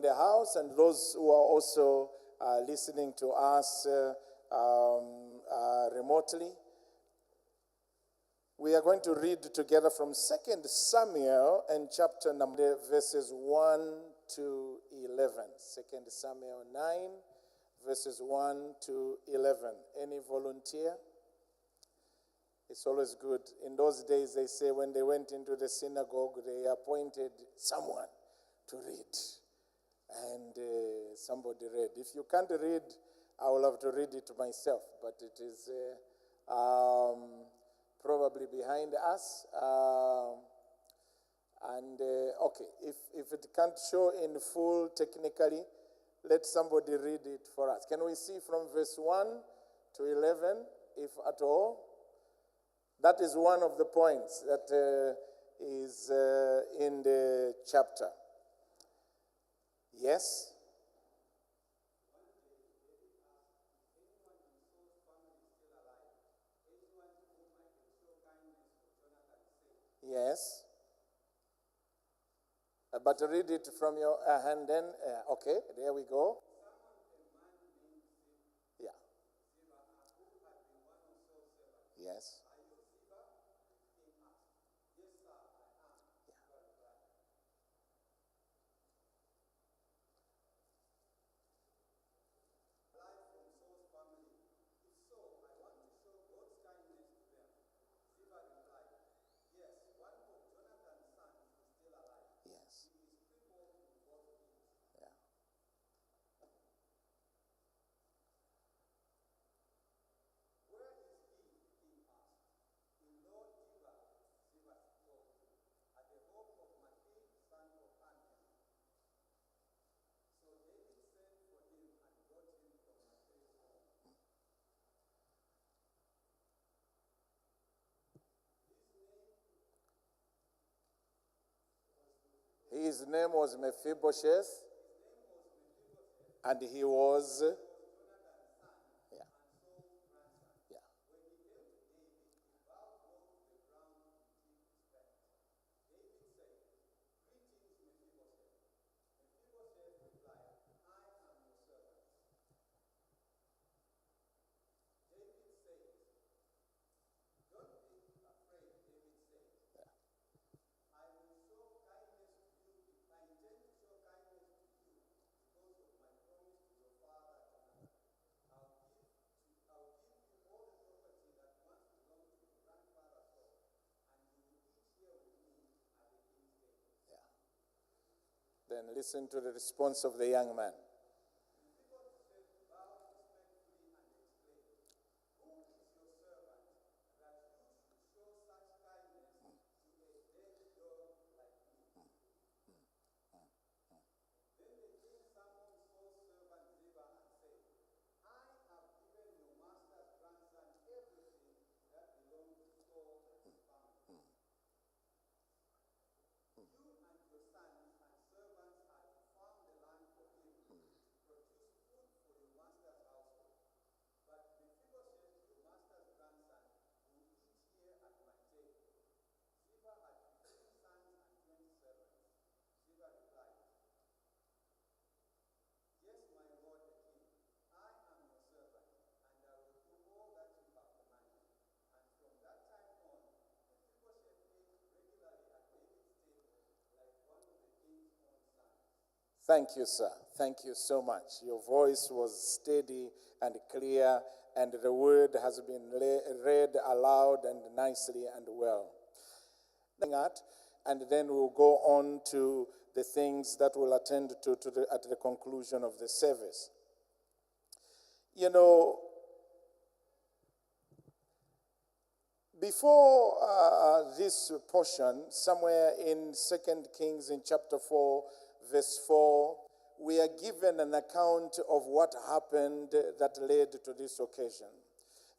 the house and those who are also listening to us remotely. We are going to read together from 2 Samuel and chapter number verses 1 to 11. 2 Samuel 9, verses 1 to 11. Any volunteer? It's always good. In those days, they say when they went into the synagogue, they appointed someone to read. And somebody read. If you can't read, I will have to read it myself. But it is probably behind us. Okay, if it can't show in full technically, let somebody read it for us. Can we see from verse 1 to 11, if at all? That is one of the points that is in the chapter. Yes? Yes. But read it from your hand then. Okay, there we go. Yeah. Yes. His name was Mephibosheth, and he was, Then listen to the response of the young man. Thank you, sir. Thank you so much. Your voice was steady and clear, and the word has been read aloud and nicely and well. And then we'll go on to the things that we'll attend to at the conclusion of the service. You know, before this portion, somewhere in 2 Kings in chapter 4, verse 4, we are given an account of what happened that led to this occasion.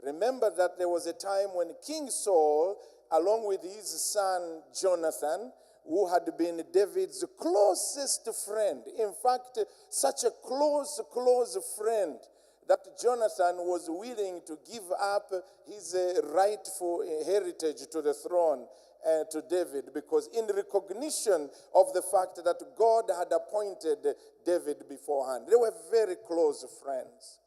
Remember that there was a time when King Saul, along with his son Jonathan, who had been David's closest friend, in fact, such a close friend, that Jonathan was willing to give up his rightful heritage to the throne to David, because in recognition of the fact that God had appointed David beforehand. They were very close friends.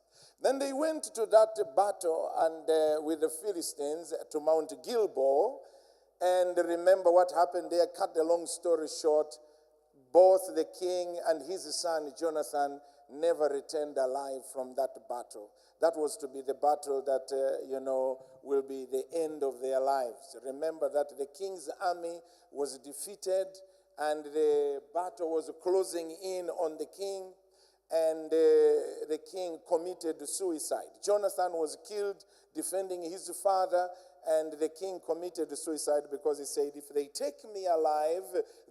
Then they went to that battle and with the Philistines to Mount Gilboa. And remember what happened there. Cut the long story short, both the king and his son Jonathan never returned alive from that battle. That was to be the battle that, will be the end of their lives. Remember that the king's army was defeated and the battle was closing in on the king, and the king committed suicide. Jonathan was killed defending his father, and the king committed suicide because he said, if they take me alive,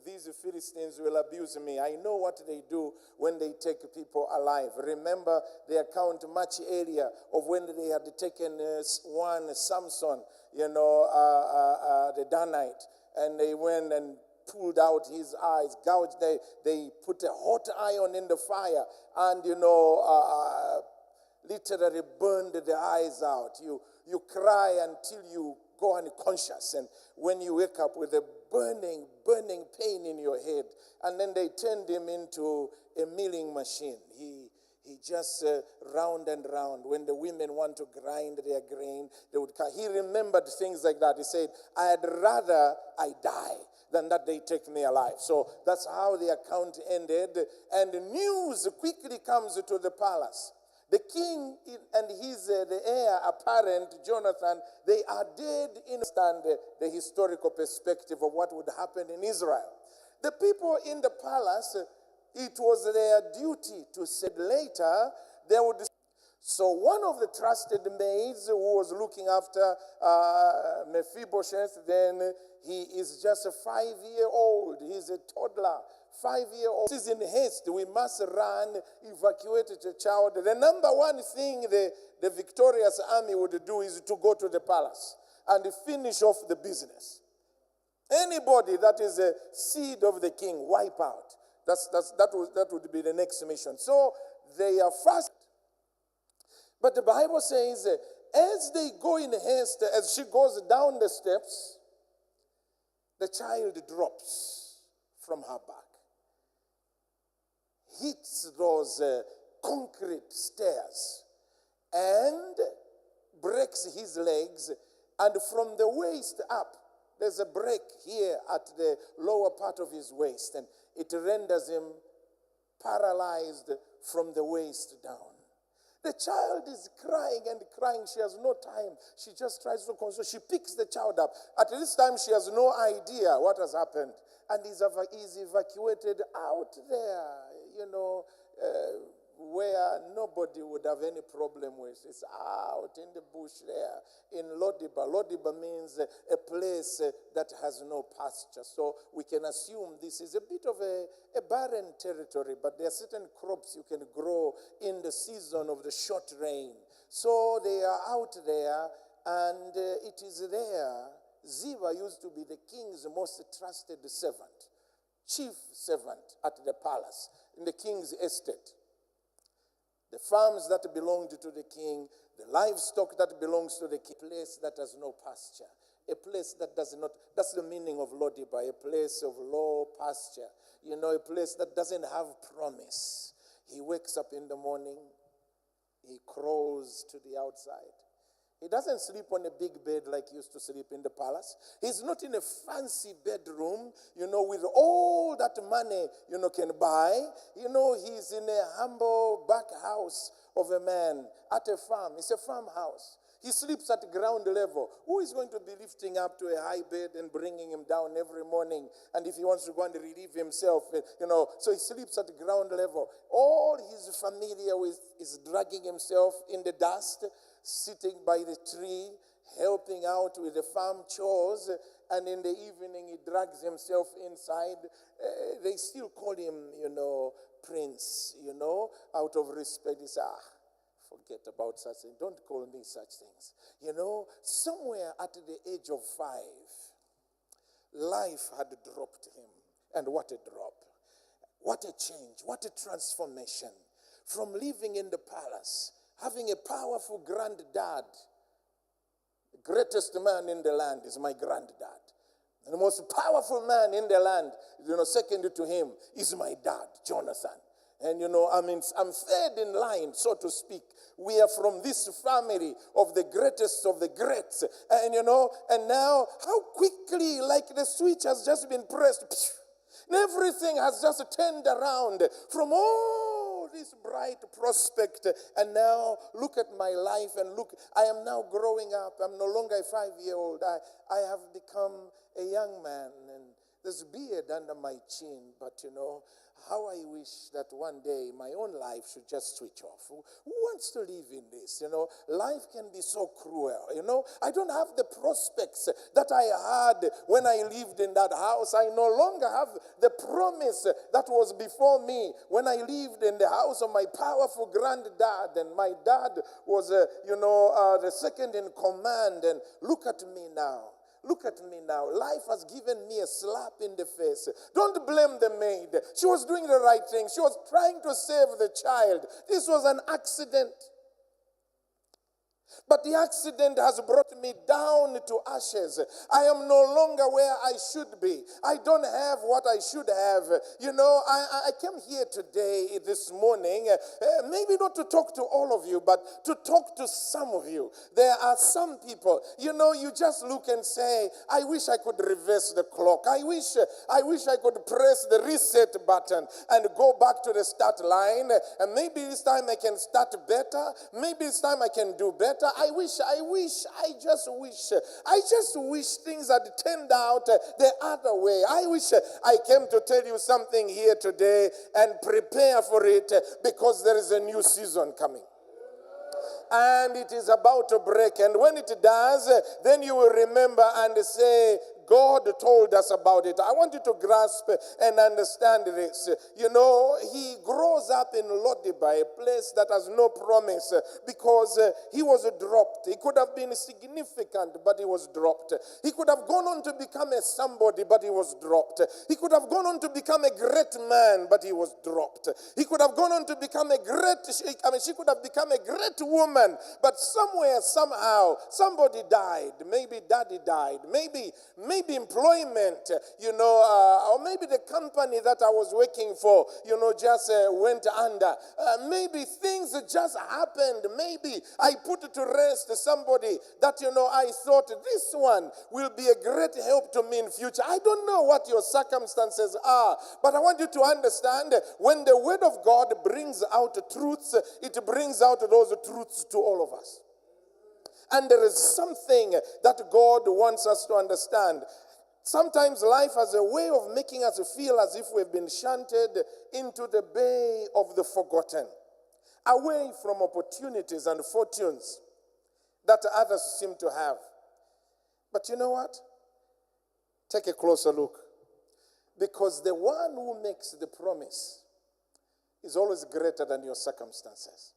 these Philistines will abuse me. I know what they do when they take people alive. Remember the account much earlier of when they had taken one Samson, the Danite, and they went and pulled out his eyes, gouged. They put a hot iron in the fire and, literally burned the eyes out. You cry until you go unconscious, and when you wake up with a burning pain in your head, and then they turned him into a milling machine. He just round and round. When the women want to grind their grain, they would come. He remembered things like that. He said, I'd rather I die than that they take me alive. So that's how the account ended, and the news quickly comes to the palace. The king and the heir apparent, Jonathan, they are dead in the historical perspective of what would happen in Israel. The people in the palace, it was their duty to say later they would. So one of the trusted maids who was looking after Mephibosheth, then he is just a 5-year-old. He's a toddler. 5-year-old is in haste. We must run, evacuate the child. The number one thing the victorious army would do is to go to the palace and finish off the business. Anybody that is a seed of the king, wipe out. That would be the next mission. So they are fast. But the Bible says, as they go in haste, as she goes down the steps, the child drops from her back, hits those concrete stairs, and breaks his legs. And from the waist up, there's a break here at the lower part of his waist, and it renders him paralyzed from the waist down. The child is crying and crying. She has no time. She just tries to console. She picks the child up. At this time, she has no idea what has happened. And he's evacuated out there, where nobody would have any problem with. It's out in the bush there in Lodiba. Lodiba means a place that has no pasture. So we can assume this is a bit of a barren territory, but there are certain crops you can grow in the season of the short rain. So they are out there, and it is there. Ziba used to be the king's most trusted servant, chief servant at the palace, in the king's estate. The farms that belonged to the king, the livestock that belongs to the king, a place that has no pasture, a place that does not, that's the meaning of Lodiba, a place of low pasture, a place that doesn't have promise. He wakes up in the morning, he crawls to the outside. He doesn't sleep on a big bed like he used to sleep in the palace. He's not in a fancy bedroom, with all that money, can buy. He's in a humble back house of a man at a farm. It's a farmhouse. He sleeps at ground level. Who is going to be lifting up to a high bed and bringing him down every morning? And if he wants to go and relieve himself, so he sleeps at ground level. All he's familiar with is dragging himself in the dust, sitting by the tree, helping out with the farm chores, and in the evening he drags himself inside. They still call him, Prince, out of respect. He says, forget about such things. Don't call me such things. Somewhere at the age of 5, life had dropped him. And what a drop. What a change. What a transformation. From living in the palace, having a powerful granddad. The greatest man in the land is my granddad. And the most powerful man in the land, second to him, is my dad, Jonathan. And I'm third in line, so to speak. We are from this family of the greatest of the greats. And and now how quickly, like the switch has just been pressed, and everything has just turned around from all this bright prospect. And now look at my life, and look, I am now growing up. I'm no longer a 5-year-old. I have become a young man, and there's beard under my chin. But how I wish that one day my own life should just switch off. Who wants to live in this? Life can be so cruel. I don't have the prospects that I had when I lived in that house. I no longer have the promise that was before me when I lived in the house of my powerful granddad. And my dad was, the second in command. And look at me now. Look at me now. Life has given me a slap in the face. Don't blame the maid. She was doing the right thing. She was trying to save the child. This was an accident. But the accident has brought me down to ashes. I am no longer where I should be. I don't have what I should have. I came here today, this morning, maybe not to talk to all of you, but to talk to some of you. There are some people, you just look and say, I wish I could reverse the clock. I wish I could press the reset button and go back to the start line. And maybe this time I can start better. Maybe this time I can do better. I just wish things had turned out the other way. I wish I came to tell you something here today and prepare for it, because there is a new season coming. And it is about to break. And when it does, then you will remember and say, God told us about it. I want you to grasp and understand this. He grows up in Lodiba, a place that has no promise, because he was dropped. He could have been significant, but he was dropped. He could have gone on to become a somebody, but he was dropped. He could have gone on to become a great man, but he was dropped. He could have gone on to become she could have become a great woman, but somewhere, somehow, somebody died. Maybe daddy died. Maybe employment, or maybe the company that I was working for, just went under. Maybe things just happened. Maybe I put to rest somebody that, I thought this one will be a great help to me in future. I don't know what your circumstances are, but I want you to understand, when the word of God brings out truths, it brings out those truths to all of us. And there is something that God wants us to understand. Sometimes life has a way of making us feel as if we've been shunted into the bay of the forgotten, away from opportunities and fortunes that others seem to have. But you know what? Take a closer look. Because the one who makes the promise is always greater than your circumstances.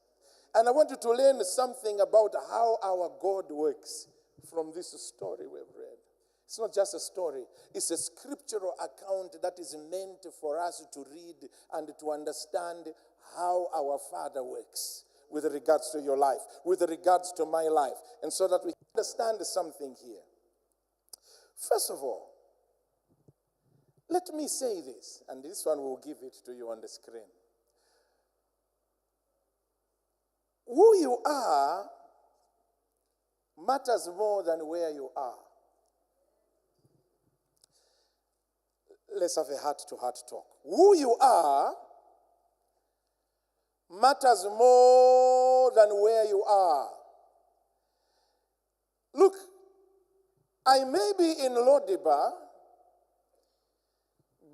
And I want you to learn something about how our God works from this story we've read. It's not just a story. It's a scriptural account that is meant for us to read and to understand how our Father works with regards to your life, with regards to my life, and so that we understand something here. First of all, let me say this, and this one will give it to you on the screen. Who you are matters more than where you are. Let's have a heart-to-heart talk. Who you are matters more than where you are. Look, I may be in Lodiba,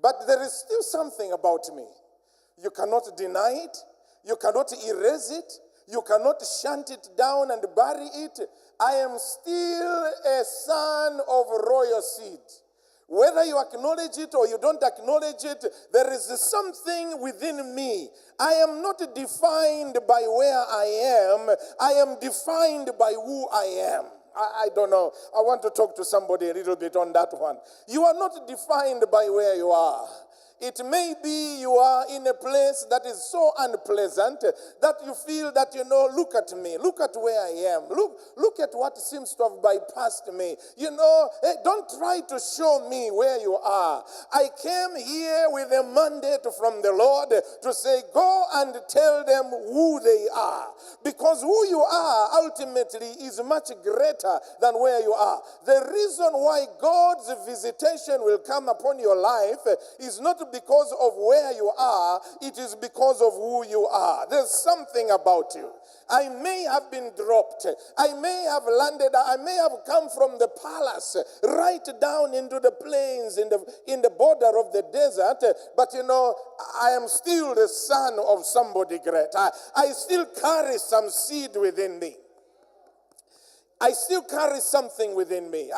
but there is still something about me. You cannot deny it. You cannot erase it. You cannot shunt it down and bury it. I am still a son of royal seed. Whether you acknowledge it or you don't acknowledge it, there is something within me. I am not defined by where I am. I am defined by who I am. I don't know. I want to talk to somebody a little bit on that one. You are not defined by where you are. It may be you are in a place that is so unpleasant that you feel that, look at me, look at where I am, look at what seems to have bypassed me. Hey, don't try to show me where you are. I came here with a mandate from the Lord to say, go and tell them who they are. Because who you are ultimately is much greater than where you are. The reason why God's visitation will come upon your life is not because of where you are, it is because of who you are. There's something about you. I may have been dropped. I may have landed. I may have come from the palace right down into the plains in the border of the desert. But I am still the son of somebody great. I still carry some seed within me. I still carry something within me.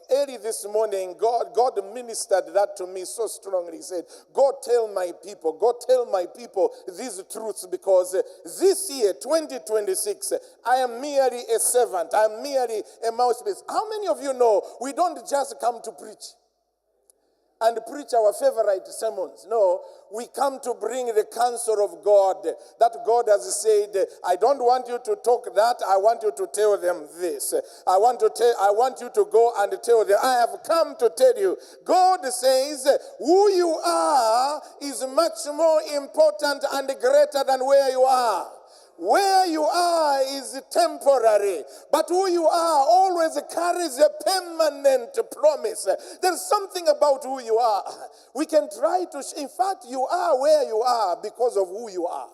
Early this morning, God ministered that to me so strongly. He said, God tell my people these truths, because this year, 2026, I am merely a servant. I am merely a mouthpiece. How many of you know we don't just come to preach and preach our favorite sermons? No, we come to bring the counsel of God. That God has said, I don't want you to talk that, I want you to tell them this. I want you to go and tell them, I have come to tell you. God says, who you are is much more important and greater than where you are. Where you are is temporary, but who you are always carries a permanent promise. There's something about who you are. We can try to, in fact, you are where you are because of who you are.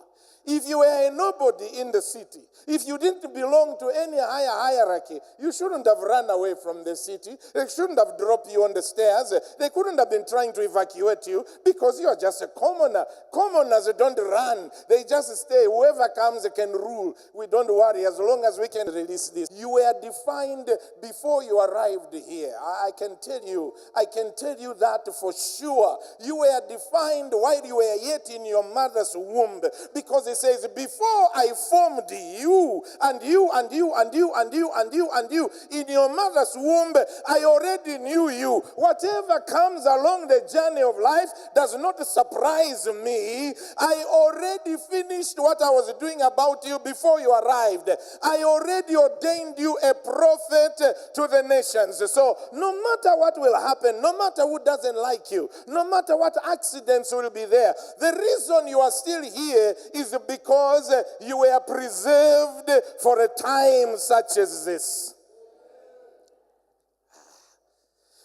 If you were a nobody in the city, if you didn't belong to any higher hierarchy, you shouldn't have run away from the city. They shouldn't have dropped you on the stairs. They couldn't have been trying to evacuate you because you are just a commoner. Commoners don't run. They just stay. Whoever comes can rule. We don't worry as long as we can release this. You were defined before you arrived here. I can tell you that for sure. You were defined while you were yet in your mother's womb, because it says, before I formed you and you and you and you and you and you and you in your mother's womb, I already knew you. Whatever comes along the journey of life does not surprise me. I already finished what I was doing about you before you arrived. I already ordained you a prophet to the nations. So no matter what will happen, no matter who doesn't like you, no matter what accidents will be there, the reason you are still here is because you were preserved for a time such as this.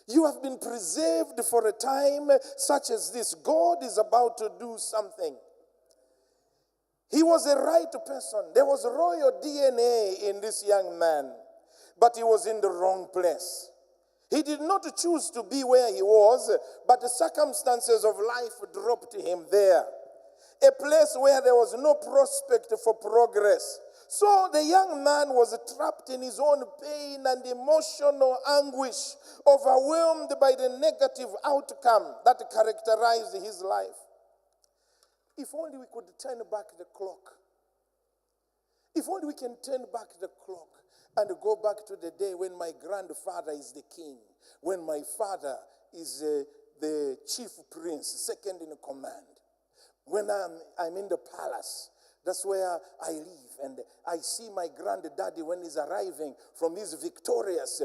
You have been preserved for a time such as this. God is about to do something. He was a right person. There was royal DNA in this young man, but he was in the wrong place. He did not choose to be where he was, but the circumstances of life dropped him there. A place where there was no prospect for progress. So the young man was trapped in his own pain and emotional anguish, overwhelmed by the negative outcome that characterized his life. If only we could turn back the clock. If only we can turn back the clock and go back to the day when my grandfather is the king, when my father is the chief prince, second in command. When I'm in the palace, that's where I live, and I see my granddaddy when he's arriving from his victorious,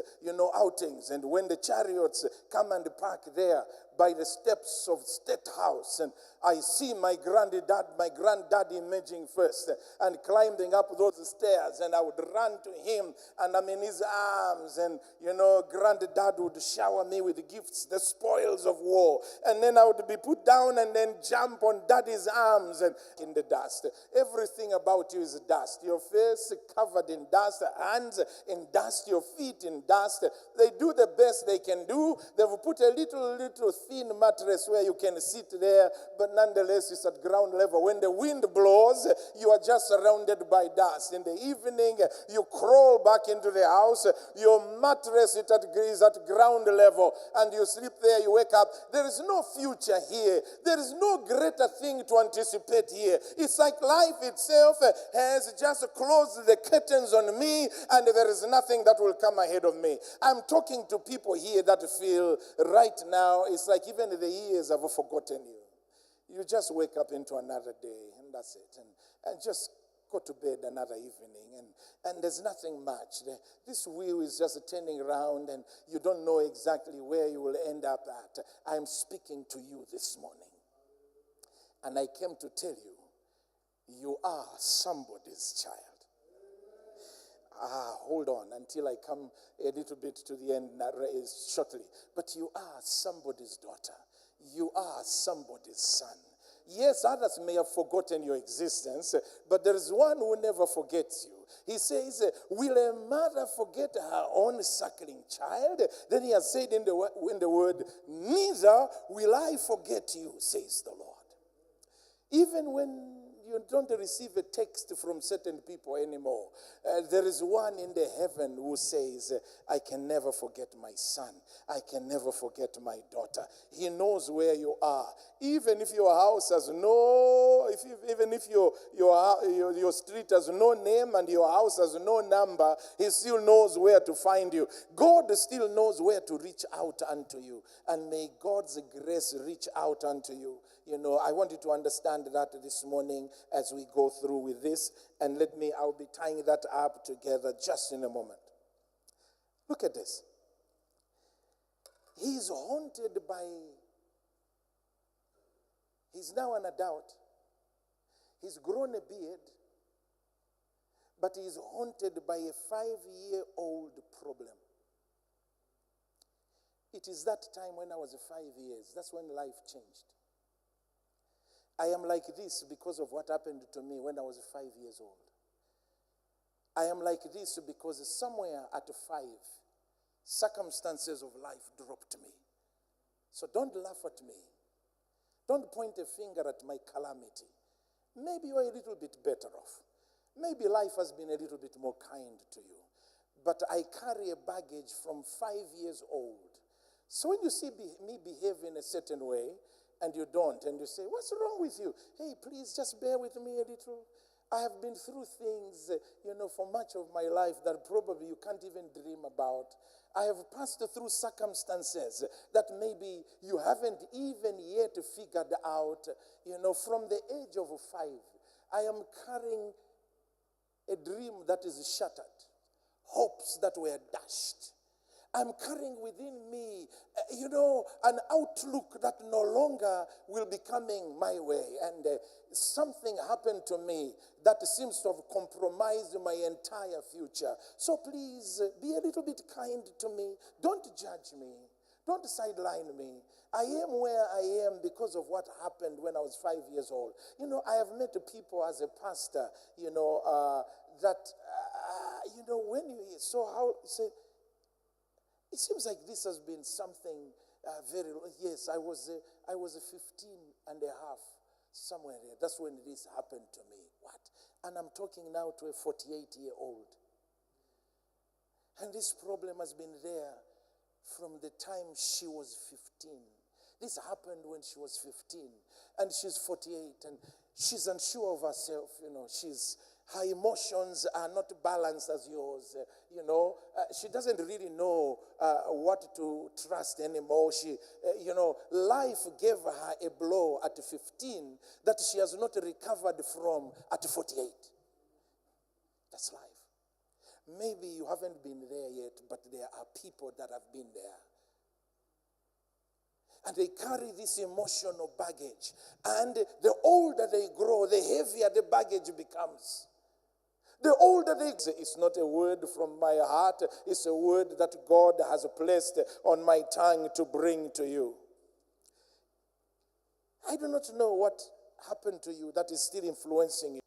outings, and when the chariots come and park there by the steps of State House, and I see my granddaddy emerging first and climbing up those stairs, and I would run to him, and I'm in his arms, and granddad would shower me with gifts, the spoils of war, and then I would be put down and then jump on daddy's arms and in the dust. Everything about you is dust. Your face covered in dust, hands in dust, your feet in dust. They do the best they can do. They've put a little thin mattress where you can sit there, but nonetheless it's at ground level. When the wind blows, you are just surrounded by dust. In the evening, you crawl back into the house. Your mattress is at ground level, and you sleep there, you wake up. There is no future here. There is no greater thing to anticipate here. It's like life itself has just closed the curtains on me, and there is nothing that will come ahead of me. I'm talking to people here that feel right now it's like even the years have forgotten you. You just wake up into another day, and that's it. And just go to bed another evening, and there's nothing much. This wheel is just turning around, and you don't know exactly where you will end up at. I'm speaking to you this morning, and I came to tell you, you are somebody's child. Hold on until I come a little bit to the end shortly. But you are somebody's daughter. You are somebody's son. Yes, others may have forgotten your existence, but there is one who never forgets you. He says, will a mother forget her own suckling child? Then he has said in the word, neither will I forget you, says the Lord. Even when you don't receive a text from certain people anymore, there is one in the heaven who says, I can never forget my son. I can never forget my daughter. He knows where you are. Even if your house has even if your street has no name and your house has no number, he still knows where to find you. God still knows where to reach out unto you. And may God's grace reach out unto you. You know, I want you to understand that this morning as we go through with this. And I'll be tying that up together just in a moment. Look at this. He's now an adult. He's grown a beard. But he's haunted by a 5-year-old problem. It is that time when I was 5 years. That's when life changed. I am like this because of what happened to me when I was 5 years old. I am like this because somewhere at 5, circumstances of life dropped me. So don't laugh at me. Don't point a finger at my calamity. Maybe you're a little bit better off. Maybe life has been a little bit more kind to you. But I carry a baggage from 5 years old. So when you see me behave in a certain way, and you don't, and you say, what's wrong with you? Hey, please just bear with me a little. I have been through things, for much of my life that probably you can't even dream about. I have passed through circumstances that maybe you haven't even yet figured out. From the age of 5, I am carrying a dream that is shattered, hopes that were dashed. I'm carrying within me, an outlook that no longer will be coming my way. And something happened to me that seems to have compromised my entire future. So please, be a little bit kind to me. Don't judge me. Don't sideline me. I am where I am because of what happened when I was 5 years old. I have met people as a pastor, when you hear, so how, say, it seems like this has been something yes, I was 15 and a half, somewhere there. That's when this happened to me. What? And I'm talking now to a 48-year-old. And this problem has been there from the time she was 15. This happened when she was 15. And she's 48, and she's unsure of herself. Her emotions are not balanced as yours. She doesn't really know what to trust anymore. Life gave her a blow at 15 that she has not recovered from at 48. That's life. Maybe you haven't been there yet, but there are people that have been there. And they carry this emotional baggage. And the older they grow, the heavier the baggage becomes. The older they... It's not a word from my heart. It's a word that God has placed on my tongue to bring to you. I do not know what happened to you that is still influencing you.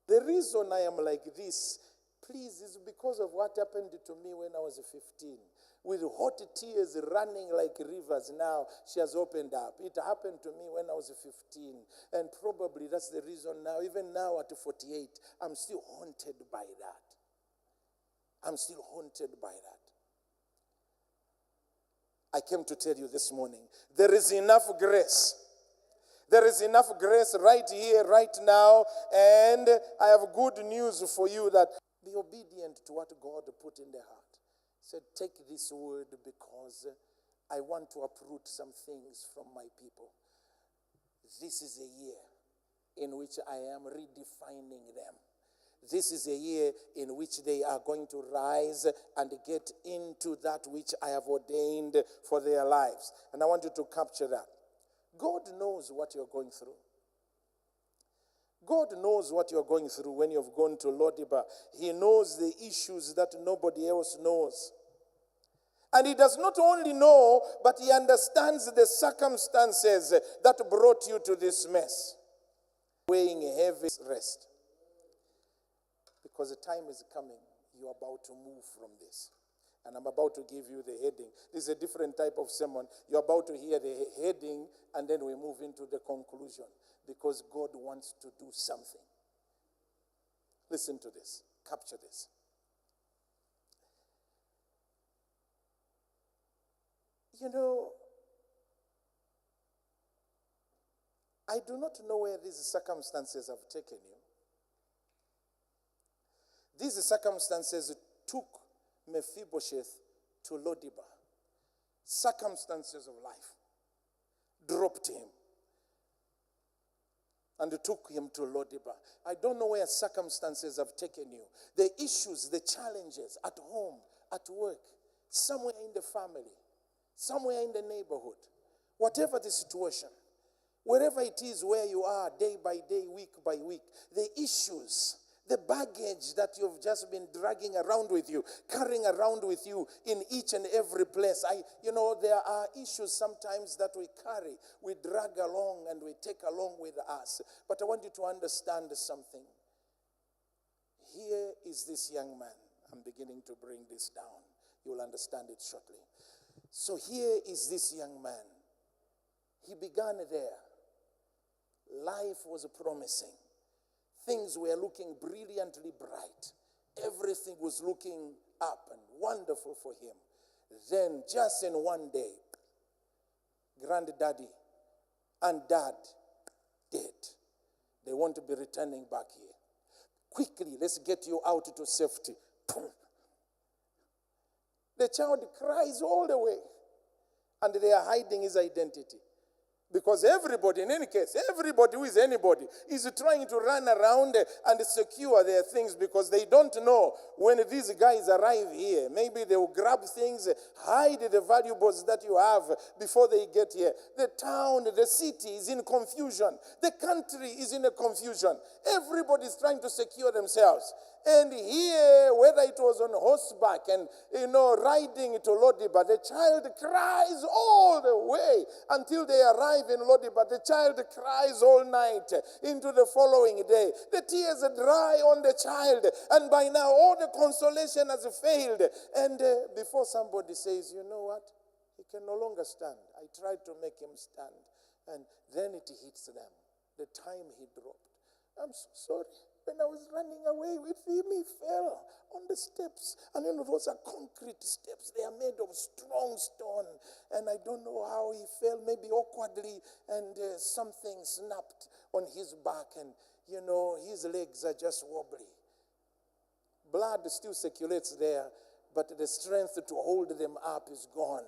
The reason I am like this, please, is because of what happened to me when I was 15. With hot tears running like rivers now, she has opened up. It happened to me when I was 15. And probably that's the reason now, even now at 48, I'm still haunted by that. I'm still haunted by that. I came to tell you this morning, there is enough grace. There is enough grace right here, right now. And I have good news for you that be obedient to what God put in the heart. Said, take this word because I want to uproot some things from my people. This is a year in which I am redefining them. This is a year in which they are going to rise and get into that which I have ordained for their lives. And I want you to capture that. God knows what you're going through. God knows what you're going through when you've gone to Lodibar. He knows the issues that nobody else knows. And he does not only know, but he understands the circumstances that brought you to this mess. Weighing a heavy rest. Because the time is coming, you're about to move from this. And I'm about to give you the heading. This is a different type of sermon. You're about to hear the heading, and then we move into the conclusion. Because God wants to do something. Listen to this. Capture this. You know, I do not know where these circumstances have taken you. These circumstances took Mephibosheth to Lodibar. Circumstances of life dropped him and took him to Lodibar. I don't know where circumstances have taken you. The issues, the challenges at home, at work, somewhere in the family, somewhere in the neighborhood, whatever the situation, wherever it is where you are, day by day, week by week, the issues, the baggage that you've just been dragging around with you, carrying around with you in each and every place. There are issues sometimes that we carry, we drag along and we take along with us. But I want you to understand something. Here is this young man. I'm beginning to bring this down. You'll understand it shortly. So here is this young man. He began there. Life was promising. Things were looking brilliantly bright. Everything was looking up and wonderful for him. Then, just in one day, granddaddy and dad dead. They want to be returning back here. Quickly, let's get you out to safety. The child cries all the way, and they are hiding his identity. Because everybody, in any case, everybody who is anybody is trying to run around and secure their things because they don't know when these guys arrive here. Maybe they will grab things, hide the valuables that you have before they get here. The town, the city is in confusion. The country is in a confusion. Everybody is trying to secure themselves. And here, whether it was on horseback and, riding to Lodibar, the child cries all the way until they arrive in Lodibar. The child cries all night into the following day. The tears are dry on the child. And by now, all the consolation has failed. And before somebody says, you know what? He can no longer stand. I tried to make him stand. And then it hits them. The time he dropped. I'm so sorry. When I was running away with him, he fell on the steps. And those are concrete steps. They are made of strong stone. And I don't know how he fell, maybe awkwardly, and something snapped on his back. And, his legs are just wobbly. Blood still circulates there, but the strength to hold them up is gone.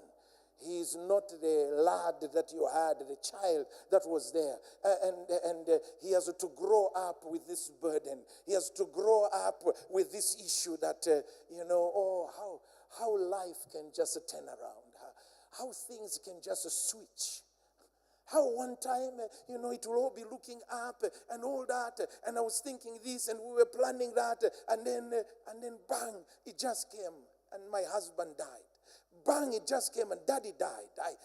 He is not the lad that you had, the child that was there. And he has to grow up with this burden. He has to grow up with this issue that, how life can just turn around. How things can just switch. How one time, it will all be looking up and all that. And I was thinking this and we were planning that. And then bang, it just came. And my husband died. Bang, it just came and daddy died.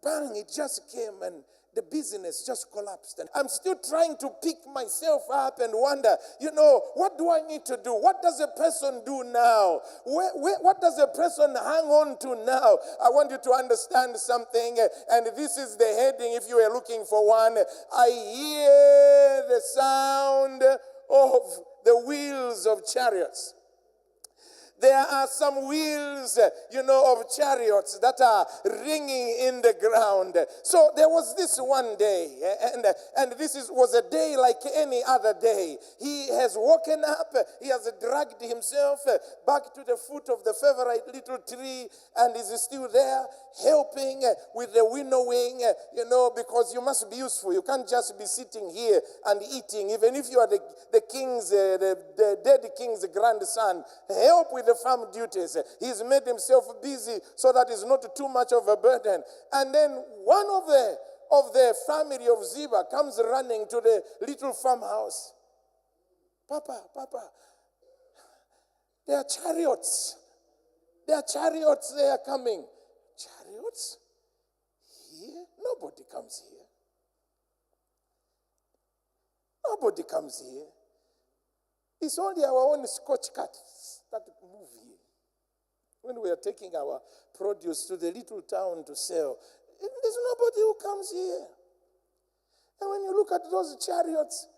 Bang, it just came and the business just collapsed. And I'm still trying to pick myself up and wonder, what do I need to do? What does a person do now? What does a person hang on to now? I want you to understand something, and this is the heading if you are looking for one. I hear the sound of the wheels of chariots. There are some wheels, of chariots that are ringing in the ground. So there was this one day, and this was a day like any other day. He has woken up, he has dragged himself back to the foot of the favorite little tree, and is still there. helping with the winnowing, because you must be useful. You can't just be sitting here and eating. Even if you are the king's, the dead king's grandson, help with the farm duties. He's made himself busy so that it's not too much of a burden. And then one of the family of Ziba comes running to the little farmhouse. Papa, there are chariots. There are chariots, they are coming. Chariots? Here? Nobody comes here. Nobody comes here. It's only our own Scotch cats that move here. When we are taking our produce to the little town to sell, there's nobody who comes here. And when you look at those chariots,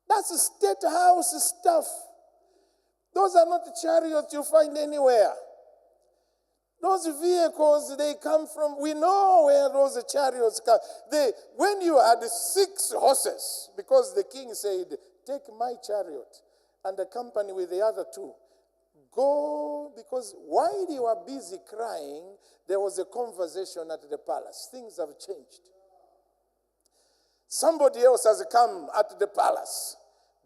that's state house stuff. Those are not chariots you find anywhere. Those vehicles, they come from, we know where those chariots come. When you had 6 horses, because the king said, take my chariot and accompany with the other 2. Go, because while you are busy crying, there was a conversation at the palace. Things have changed. Somebody else has come at the palace.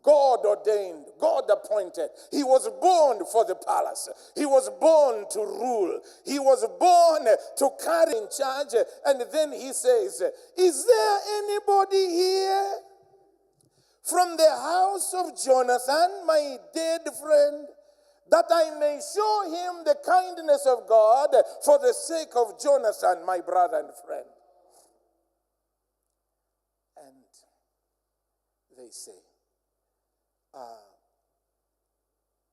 God ordained, God appointed. He was born for the palace. He was born to rule. He was born to carry in charge. And then he says, is there anybody here from the house of Jonathan, my dead friend, that I may show him the kindness of God for the sake of Jonathan, my brother and friend? And they say,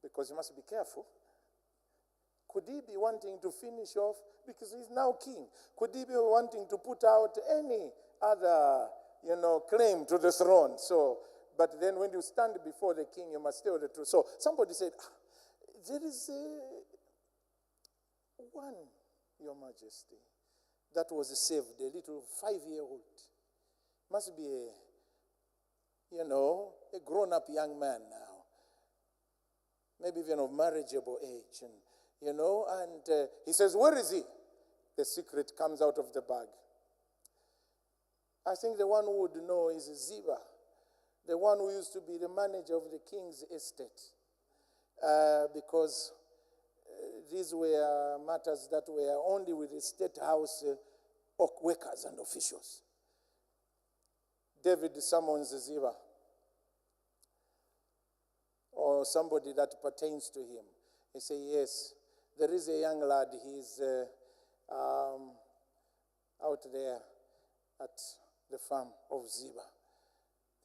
because you must be careful. Could he be wanting to finish off, because he's now king? Could he be wanting to put out any other, claim to the throne? So, but then when you stand before the king, you must tell the truth. So somebody said, there is one, Your Majesty, that was saved, a little 5-year-old. Must be a grown-up young man now. Maybe even of marriageable age. And he says, where is he? The secret comes out of the bag. I think the one who would know is Ziba, the one who used to be the manager of the king's estate. Because these were matters that were only with the state house workers and officials. David summons Ziba, or somebody that pertains to him. He says, yes, there is a young lad. He's out there at the farm of Ziba.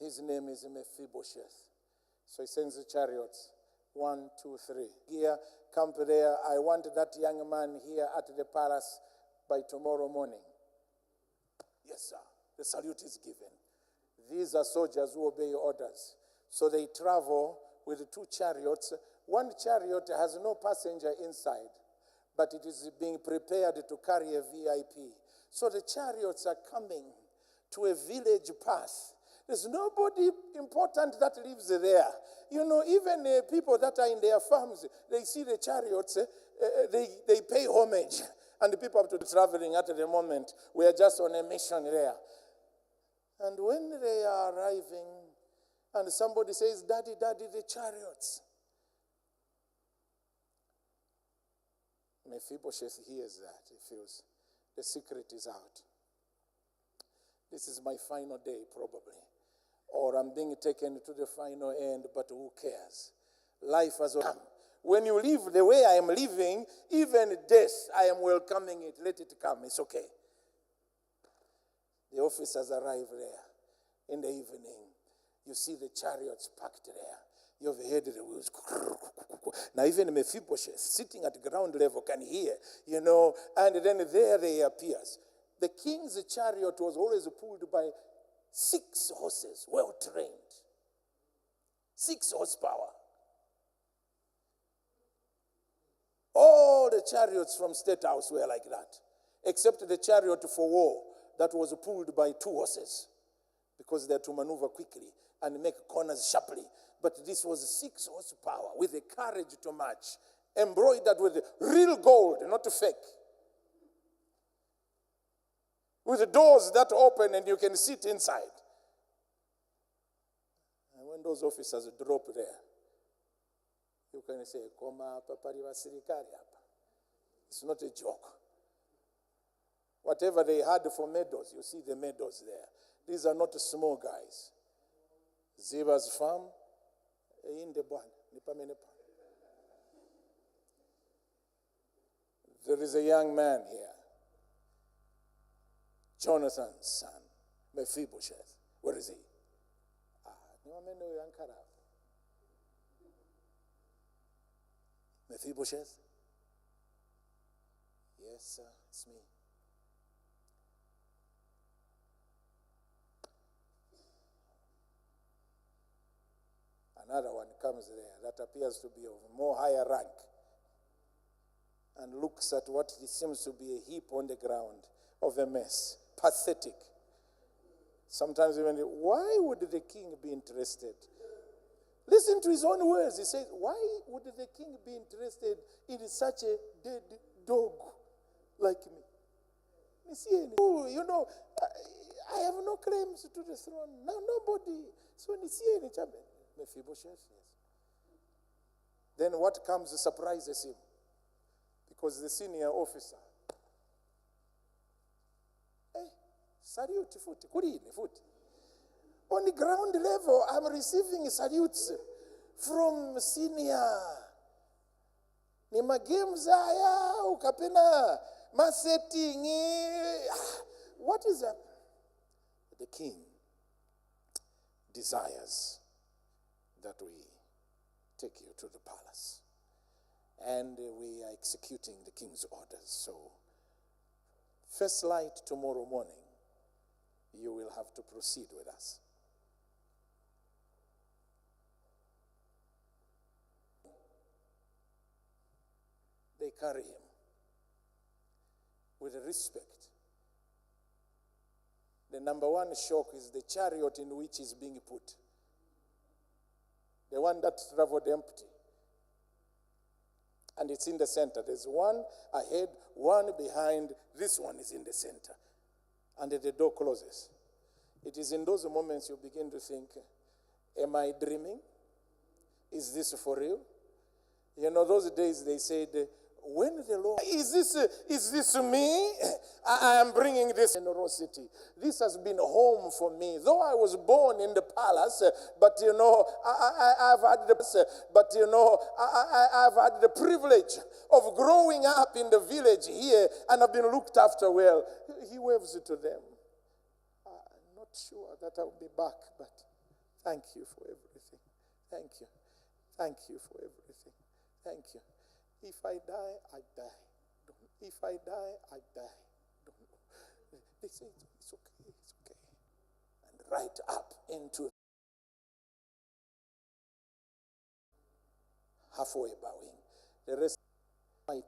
His name is Mephibosheth. So he sends the chariots. 1, 2, 3. Here, camp there. I want that young man here at the palace by tomorrow morning. Yes, sir. The salute is given. These are soldiers who obey orders. So they travel with 2 chariots. One chariot has no passenger inside, but it is being prepared to carry a VIP. So the chariots are coming to a village path. There's nobody important that lives there. Even people that are in their farms, they see the chariots, they pay homage. And the people up to traveling at the moment, we are just on a mission there. And when they are arriving, and somebody says, Daddy, the chariots. Mephibosheth hears that. He feels the secret is out. This is my final day, probably. Or I'm being taken to the final end, but who cares? Life has come. When you live the way I am living, even death, I am welcoming it. Let it come. It's okay. The officers arrive there in the evening. You see the chariots parked there. You've heard the wheels. Now even Mephibosheth, sitting at ground level, can hear, and then there he appears. The king's chariot was always pulled by 6 horses, well trained. 6 horsepower. All the chariots from State House were like that, except the chariot for war that was pulled by 2 horses, because they had to maneuver quickly and make corners sharply. But this was 6 horsepower with the courage to match, embroidered with real gold, not fake. with doors that open and you can sit inside. And when those officers drop there, you can say, Koma papari wasirikari hapa. It's not a joke. Whatever they had for medals, you see the medals there. These are not small guys. Ziva's farm, in the barn. There is a young man here, Jonathan's son, Mephibosheth. Where is he? Mephibosheth? Yes, sir, it's me. Another one comes there that appears to be of more higher rank and looks at what seems to be a heap on the ground of a mess. Pathetic. Sometimes even, why would the king be interested? Listen to his own words. He says, why would the king be interested in such a dead dog like me? Oh, you know, I have no claims to the throne. No, nobody. So Mephibosheth, yes. Then what comes surprises him. Because the senior officer, salute foot, foot. On the ground level, I'm receiving salutes from senior. Nima games aya ukapena masetting. What is that? The king desires that we take you to the palace. And we are executing the king's orders. So, first light tomorrow morning, you will have to proceed with us. They carry him with respect. The number one shock is the chariot in which he's being put. The one that traveled empty. And it's in the center. There's one ahead, one behind. This one is in the center. And the door closes. It is in those moments you begin to think, am I dreaming? Is this for real? You know, those days they said, when the Lord, is this me? I am bringing this generosity. This has been home for me. Though I was born in the palace, but you know, I've had the privilege of growing up in the village here, and I've been looked after well. He waves it to them. I'm not sure that I'll be back, but thank you for everything. Thank you. Thank you for everything. Thank you. If I die, I die. If I die, I die. They say, it's okay, it's okay. And right up into halfway bowing. The rest mighty.